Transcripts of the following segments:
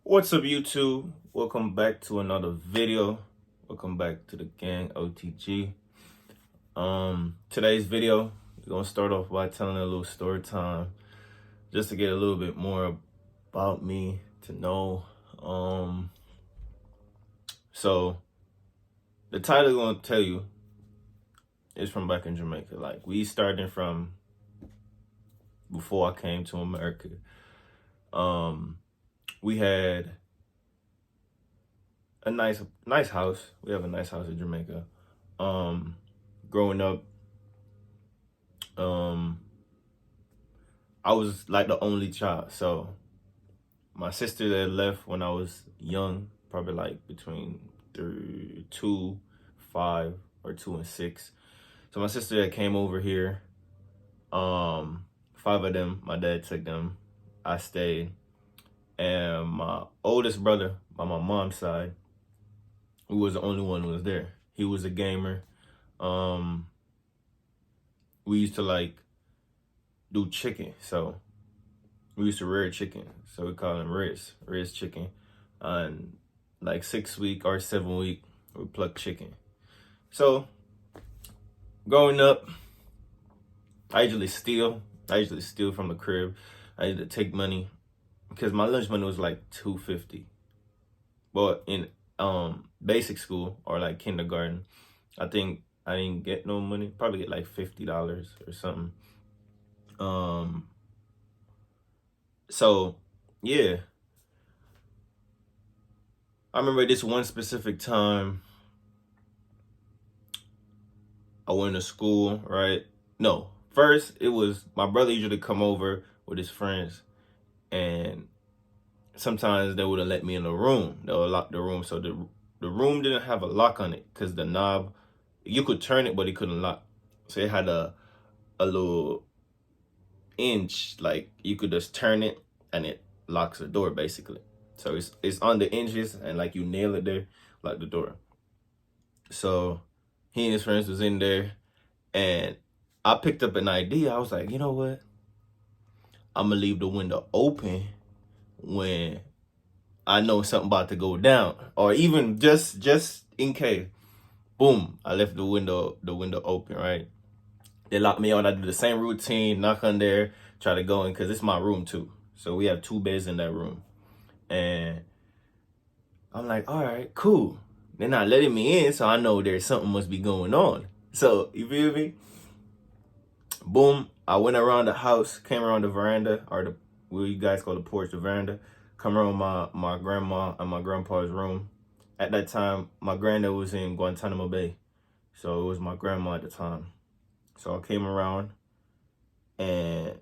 What's up, YouTube? Welcome back to another video. Welcome back to the gang OTG. Today's video, we're gonna start off by telling a little story time, just to get a little bit more about me to know. So the title I'm gonna tell you is from back in Jamaica. Like, we started from before I came to America. We had a nice house. We have a nice house in Jamaica. Growing up, I was like the only child. So my sister that left when I was young, probably like between 2, 5, or 2 and 6. So my sister that came over here, 5 of them, my dad took them. I stayed. And my oldest brother, by my mom's side, who was the only one who was there. He was a gamer. We used to like do chicken. So we used to rear chicken. So we call him Riz chicken. And like 6 week or 7 week, we pluck chicken. So growing up, I usually steal from the crib. I used to take money because my lunch money was like $2.50. But in basic school or like kindergarten, I think I didn't get no money. Probably get like $50 or something. So yeah, I remember this one specific time I went to school, right? No, first it was my brother used to come over with his friends, and sometimes they would have let me in the room. They would lock the room. So the room didn't have a lock on it because the knob, you could turn it, but it couldn't lock. So it had a little inch, like you could just turn it and it locks the door basically. So it's on the inches and like you nail it there, lock the door. So he and his friends was in there and I picked up an idea. I was like, you know what? I'm gonna leave the window open when I know something about to go down, or even just in case. Boom, I left the window open, right? They locked me out. I do the same routine, knock on there, try to go in, because it's my room too. So we have 2 beds in that room. And I'm like, all right, cool. They're not letting me in, so I know there's something must be going on. So, you feel me? Boom, I went around the house, came around the veranda, or the, what you guys call the porch, the veranda, come around my grandma and my grandpa's room. At that time, my granddad was in Guantanamo Bay. So it was my grandma at the time. So I came around and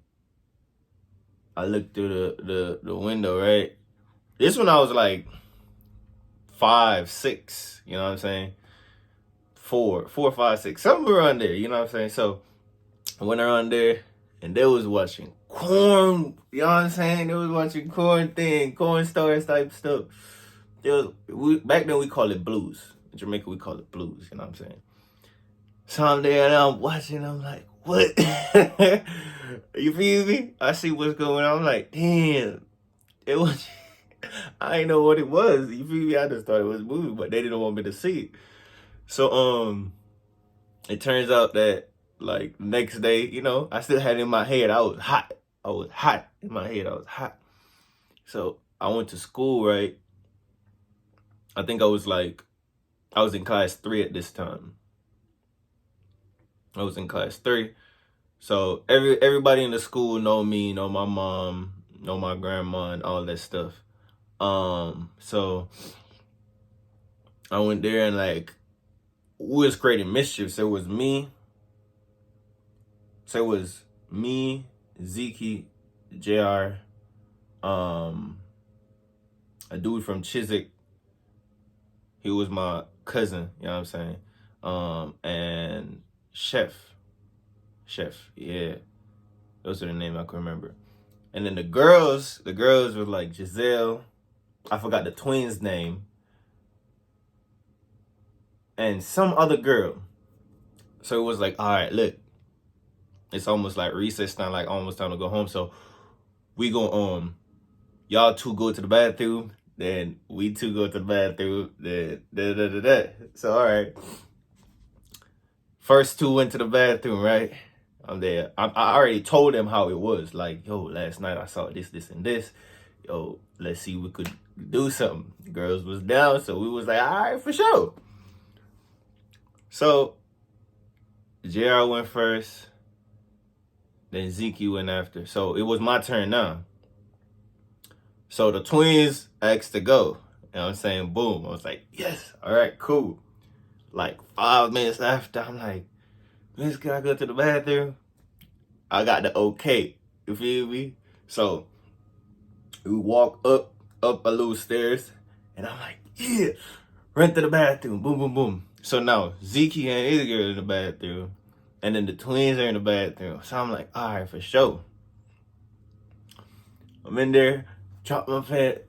I looked through the window, right? This one I was like 5, 6, you know what I'm saying? 4, 5, 6, somewhere around there, you know what I'm saying? So I went around there and they was watching corn, you know what I'm saying? They was watching corn stars type stuff. Back then we call it blues. In Jamaica we call it blues, you know what I'm saying? So I'm there and I'm watching, I'm like, what? You feel me? I see what's going on. I'm like, damn, it was, I didn't know what it was. You feel me? I just thought it was moving, but they didn't want me to see it. So it turns out that like next day, you know, I still had it in my head. I was hot in my head. I was hot. So I went to school, right? I think I was in class 3 at this time. I was in class 3. So everybody in the school know me, know my mom, know my grandma and all that stuff. So I went there and like we was creating mischief. So it was me, Zeke, JR, a dude from Chiswick. He was my cousin, you know what I'm saying? And Chef, yeah. Those are the names I can remember. And then the girls were like Giselle. I forgot the twins' name. And some other girl. So it was like, all right, look. It's almost like recess time, like almost time to go home. So we go, y'all two go to the bathroom. Then we two go to the bathroom. So all right, first two went to the bathroom, right? I'm there. I already told them how it was. Like, yo, last night I saw this, this, and this. Yo, let's see if we could do something. The girls was down, so we was like, all right, for sure. So JR went first, then Zeke went after. So it was my turn now. So the twins asked to go. You know what I'm saying? Boom. I was like, yes. All right, cool. Like 5 minutes after, I'm like, Miss, can I go to the bathroom? I got the okay. You feel me? So we walk up a little stairs, and I'm like, yeah, run to the bathroom. Boom, boom, boom. So now Zeke and his girl in the bathroom, and then the twins are in the bathroom. So I'm like, all right, for sure. I'm in there, drop my pants,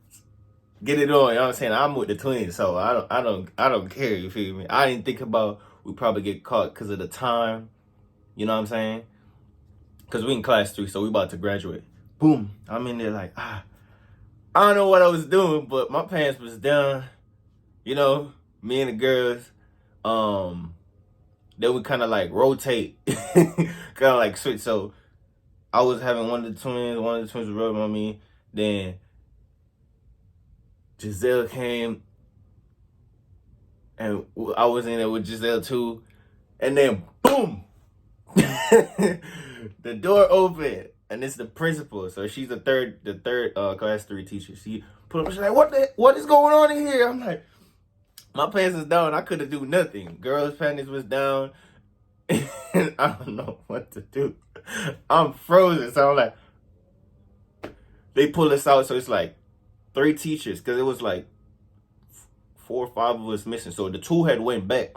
get it on. You know what I'm saying? I'm with the twins, so I don't care. You feel me? I didn't think about we probably get caught because of the time. You know what I'm saying? Because we in class 3, so we about to graduate. Boom. I'm in there like, I don't know what I was doing, but my pants was down. You know, me and the girls. Then we kind of like rotate, kind of like switch. So I was having one of the twins was rubbing on me. Then Giselle came, and I was in there with Giselle too. And then boom, the door opened, and it's the principal. So she's the third class 3 teacher. She put up, she's like, what is going on in here? I'm like, my pants is down. I couldn't do nothing. Girls' panties was down. And I don't know what to do. I'm frozen. So I'm like, they pull us out. So it's like 3 teachers, because it was like 4 or 5 of us missing. So the 2 had went back,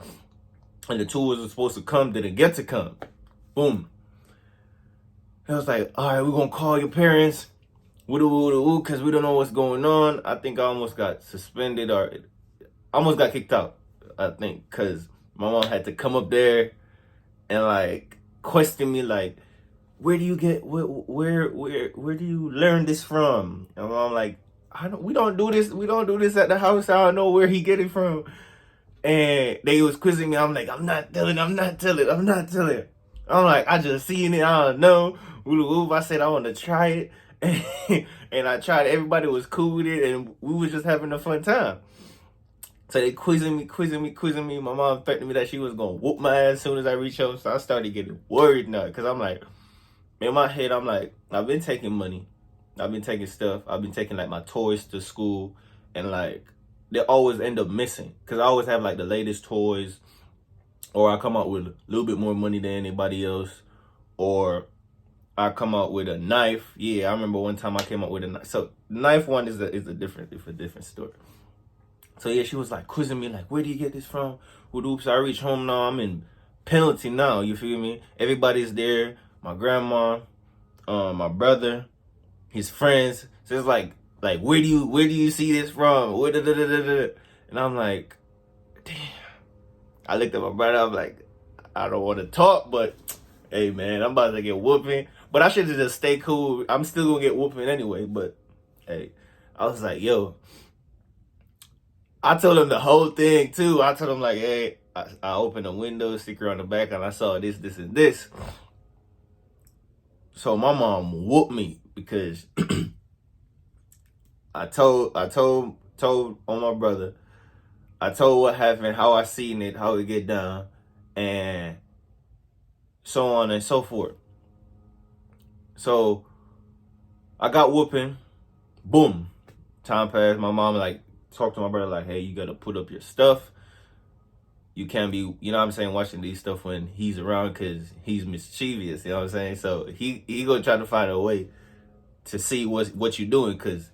and the 2 was supposed to come, didn't get to come. Boom. I was like, all right, we're going to call your parents. Because we don't know what's going on. I think I almost got suspended, or almost got kicked out, I think, because my mom had to come up there and like question me, like, where do you get where do you learn this from? And I'm like, we don't do this at the house. I don't know where he get it from. And they was quizzing me. I'm like, I'm not telling. I'm like, I just seen it. I don't know. I said I want to try it, and I tried. Everybody was cool with it, and we was just having a fun time. So they quizzing me. My mom threatened me that she was gonna whoop my ass as soon as I reach home. So I started getting worried now, because I'm like, in my head, I'm like, I've been taking money, I've been taking stuff, I've been taking like my toys to school, and like they always end up missing, because I always have like the latest toys, or I come out with a little bit more money than anybody else, or I come out with a knife. Yeah, I remember one time I came out with a knife. So the knife one is a different story. So yeah, she was like quizzing me, like, where do you get this from? Oops, I reach home now. I'm in penalty now. You feel me? Everybody's there. My grandma, my brother, his friends. So it's like where do you see this from? And I'm like, damn. I looked at my brother. I'm like, I don't want to talk, but hey man, I'm about to get whooping. But I should have just stayed cool. I'm still gonna get whooping anyway. But hey, I was like, yo. I told him the whole thing too. I told him like, hey, I opened a window sticker on the back, and I saw this, and this. So my mom whooped me because I told on my brother. I told what happened, how I seen it, how it get down, and so on and so forth. So I got whooping. Boom. Time passed. My mom like talked to my brother like, hey, you gotta put up your stuff. You can't be, you know what I'm saying, watching these stuff when he's around, because he's mischievous, you know what I'm saying? So he gonna try to find a way to see what you're doing, because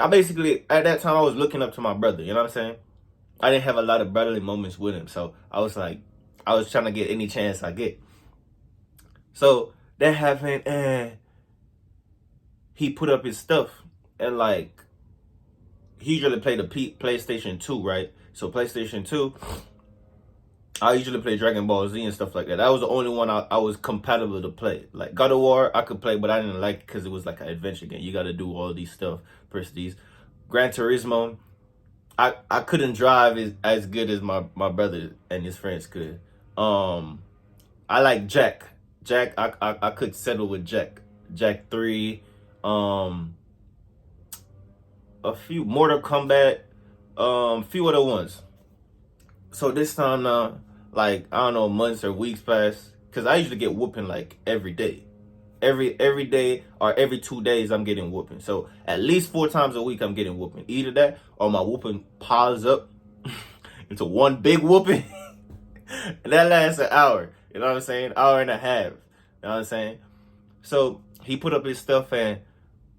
I basically, at that time, I was looking up to my brother, you know what I'm saying? I didn't have a lot of brotherly moments with him, so I was like, I was trying to get any chance I get. So that happened, and he put up his stuff, and like, he usually played the PlayStation 2, right? So PlayStation 2, I usually play Dragon Ball Z and stuff like that. That was the only one I was compatible to play. Like God of War, I could play, but I didn't like it because it was like an adventure game. You got to do all these stuff, press these Gran Turismo. I couldn't drive as good as my brother and his friends could. I like Jack. Jack, I could settle with Jack. Jack 3. Um, a few Mortal Kombat. Few other ones. So this time now, like I don't know, months or weeks pass, cause I usually get whooping like every day. Every day or every 2 days I'm getting whooping. So at least 4 times a week I'm getting whooping. Either that or my whooping piles up into one big whooping. And that lasts an hour. You know what I'm saying? Hour and a half. You know what I'm saying? So he put up his stuff and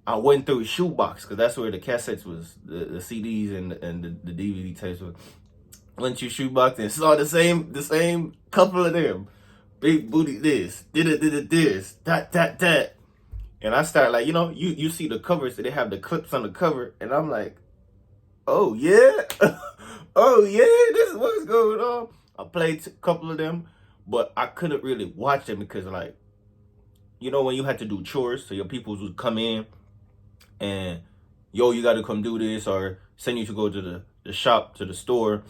I went through his shoebox because that's where the cassettes was, the CDs and the DVD tapes were. Went to your shoebox and saw the same couple of them. Big booty this, did it this, that. And I start like, you see the covers, so they have the clips on the cover, and I'm like, oh yeah, oh yeah, this is what's going on. I played a couple of them, but I couldn't really watch them because like, when you had to do chores, so your peoples would come in and you got to come do this, or send you to go to the shop, to the store.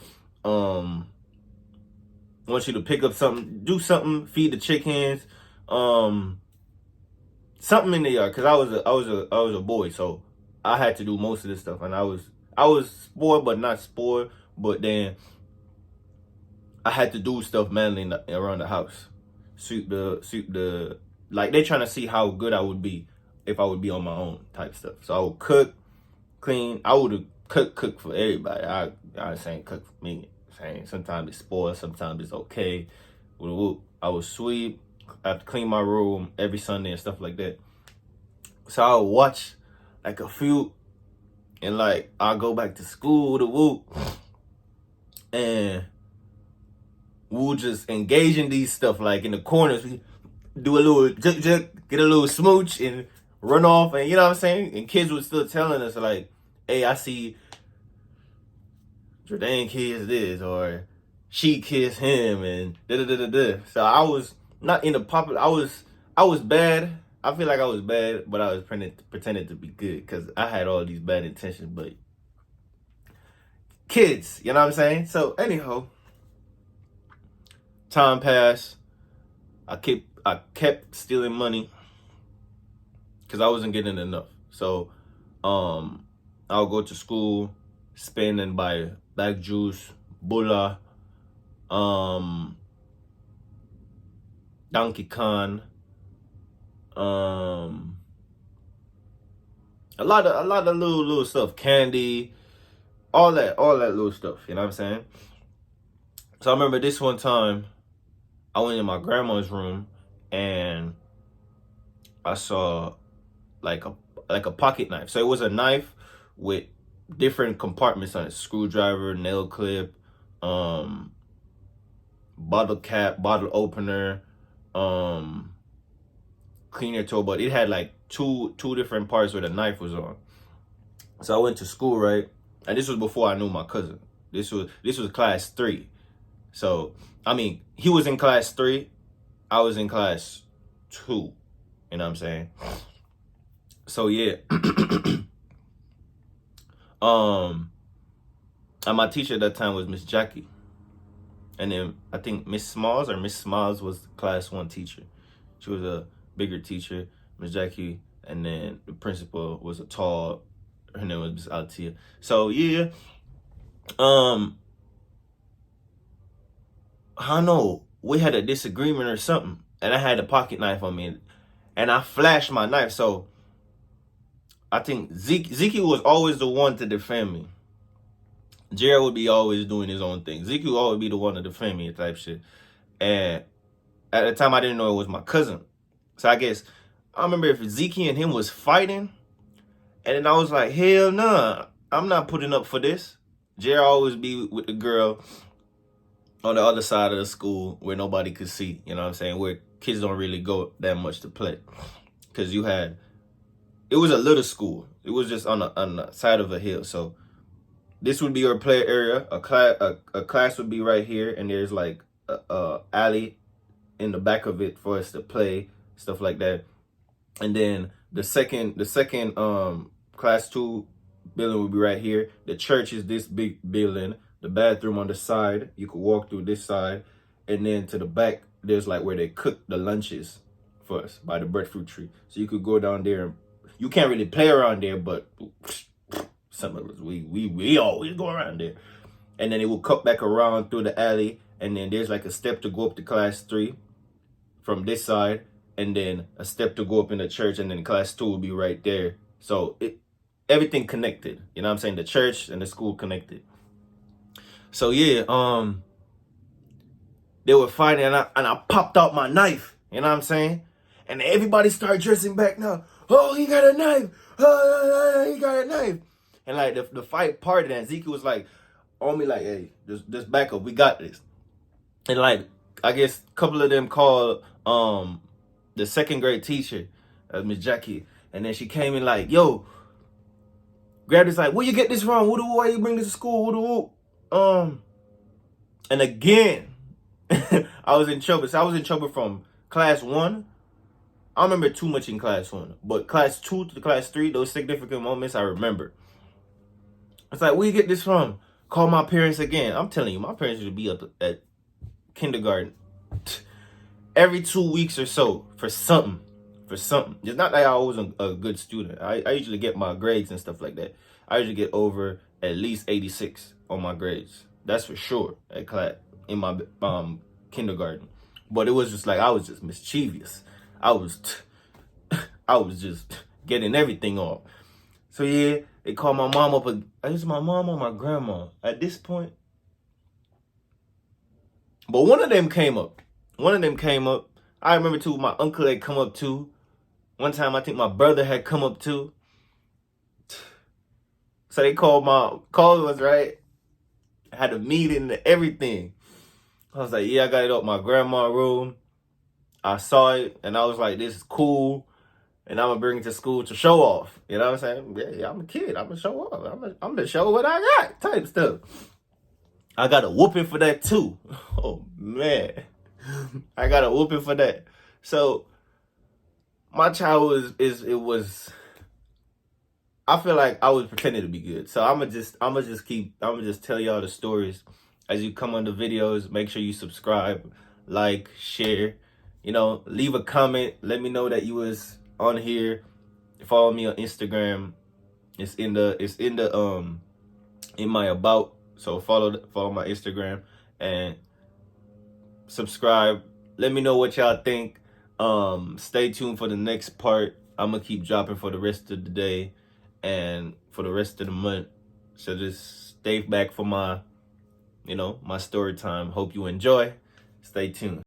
Want you to pick up something, do something, feed the chickens, something in the yard. Cause I was a boy, so I had to do most of this stuff, and I was spoiled, but not spoiled. But then I had to do stuff mainly around the house, sweep the like they trying to see how good I would be if I would be on my own type stuff. So I would cook, clean. I would have cook for everybody. I ain't saying cook for me. Saying sometimes it's spoiled, sometimes it's okay. I would sweep. I have to clean my room every Sunday and stuff like that. So I would watch like a few, and like I'll go back to school to whoop, and we'll just engage in these stuff like in the corners. We do a little juk, get a little smooch and run off, and you know what I'm saying? And kids were still telling us like, hey, I see Jordan kissed this, or she kissed him, and da. So I was not in the popular. I was bad. I feel like I was bad, but I was pretending to be good because I had all these bad intentions. But kids, you know what I'm saying? So anyhow, time passed. I kept stealing money because I wasn't getting enough. So I'll go to school, spend and buy black juice, bulla, Donkey Kong, a lot of little stuff, candy, all that little stuff, you know what I'm saying? So I remember this one time I went in my grandma's room and I saw like a pocket knife. So it was a knife with different compartments on it: screwdriver, nail clip, bottle cap, bottle opener, cleaner tool. But it had like two different parts where the knife was on. So I went to school, right? And this was before I knew my cousin. This was class 3. So I mean, he was in class 3, I was in class 2. You know what I'm saying? So yeah. And my teacher at that time was Miss Jackie. And then I think Miss Smalls was the class 1 teacher. She was a bigger teacher, Miss Jackie, and then the principal was a tall, her name was Miss Altia. So yeah. I don't know, we had a disagreement or something, and I had a pocket knife on me, and I flashed my knife. So I think Zeke was always the one to defend me. Jared would be always doing his own thing. Zeke would always be the one to defend me type shit. And at the time, I didn't know it was my cousin. So I guess, I remember if Zeke and him was fighting, and then I was like, hell nah, I'm not putting up for this. Jared always be with the girl on the other side of the school where nobody could see, you know what I'm saying? Where kids don't really go that much to play. Because it was a little school. It was just on the side of a hill. So this would be your play area. A class would be right here, and there's like a alley in the back of it for us to play, stuff like that. And then the second class 2 building will be right here. The church is this big building. The bathroom on the side. You could walk through this side. And then to the back, there's like where they cook the lunches for us by the breadfruit tree. So you could go down there and you can't really play around there, but some of us, we always go around there. And then it will cut back around through the alley. And then there's like a step to go up to class 3 from this side. And then a step to go up in the church. And then class 2 will be right there. So everything connected. You know what I'm saying? The church and the school connected. So yeah, they were fighting and I popped out my knife. You know what I'm saying? And everybody started dressing back now. Oh, he got a knife. Oh, he got a knife. And like the fight parted and Ezekiel was like on me like, hey, just back up. We got this. And like, I guess a couple of them called the second grade teacher, Miss Jackie. And then she came in like, yo, grabbed this like, where you get this from? Why you bring this to school? And again, I was in trouble. So I was in trouble from class 1. I don't remember too much in class 1, but class 2 to class 3, those significant moments I remember. It's like, where you get this from? Call my parents again. I'm telling you, my parents should be up at kindergarten every 2 weeks or so for something. It's not like I was a good student. I usually get my grades and stuff like that. I usually get over at least 86 on my grades. That's for sure at class in my kindergarten. But it was just like I was just mischievous. I was just getting everything off. So yeah, they called my mom up. I used my mom or my grandma at this point. But one of them came up. I remember too, my uncle had come up too. One time I think my brother had come up too. So they called us, right? I had a meeting and everything. I was like, yeah, I got it up my grandma's room. I saw it and I was like, this is cool. And I'm going to bring it to school to show off. You know what I'm saying? Yeah, I'm a kid. I'm going to show off. I'm going to show what I got type stuff. I got a whooping for that too. Oh, man. I got a whooping for that. So my child I feel like I was pretending to be good. So I'm gonna just tell y'all the stories as you come on the videos. Make sure you subscribe, like, share, leave a comment. Let me know that you was on here. Follow me on Instagram. It's in my about. So follow my Instagram and subscribe. Let me know what y'all think. Stay tuned for the next part. I'm gonna keep dropping for the rest of the day and for the rest of the month. So just stay back for my story time. Hope you enjoy. Stay tuned.